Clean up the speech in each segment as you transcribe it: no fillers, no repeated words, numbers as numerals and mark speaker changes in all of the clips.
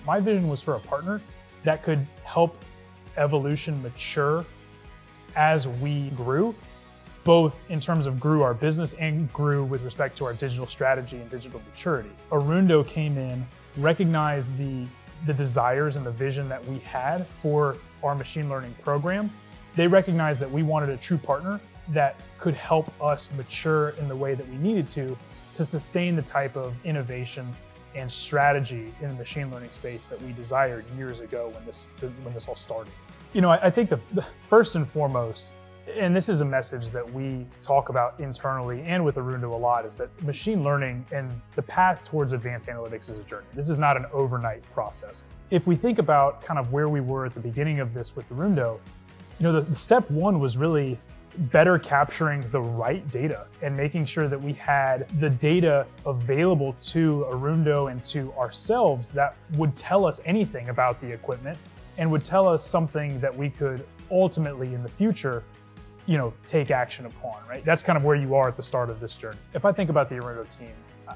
Speaker 1: My vision was for a partner that could help evolution mature as we grew, both in terms of grew our business and grew with respect to our digital strategy and digital maturity. Arundo came in, recognized the desires and the vision that we had for our machine learning program. They recognized that we wanted a true partner that could help us mature in the way that we needed to sustain the type of innovation and strategy in the machine learning space that we desired years ago when this all started. You know, I think the first and foremost, and this is a message that we talk about internally and with Arundo a lot, is that machine learning and the path towards advanced analytics is a journey. This is not an overnight process. If we think about kind of where we were at the beginning of this with Arundo, you know, the step one was really better capturing the right data and making sure that we had the data available to Arundo and to ourselves that would tell us anything about the equipment and would tell us something that we could ultimately in the future, you know, take action upon, right? That's kind of where you are at the start of this journey. If I think about the Arundo team,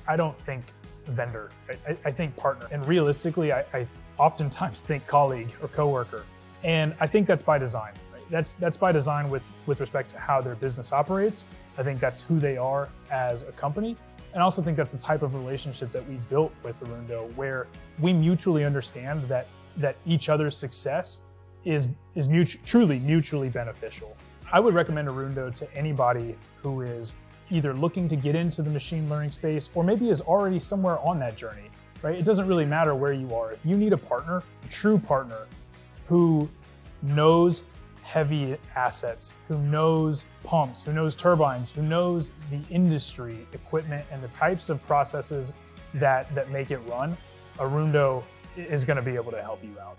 Speaker 1: I don't think vendor, right? I think partner. And realistically, I oftentimes think colleague or coworker. And I think that's by design. That's by design with respect to how their business operates. I think that's who they are as a company. And I also think that's the type of relationship that we built with Arundo, where we mutually understand that each other's success is truly mutually beneficial. I would recommend Arundo to anybody who is either looking to get into the machine learning space or maybe is already somewhere on that journey, right? It doesn't really matter where you are. If you need a partner, a true partner who knows heavy assets, who knows pumps, who knows turbines, who knows the industry, equipment, and the types of processes that make it run, Arundo is going to be able to help you out.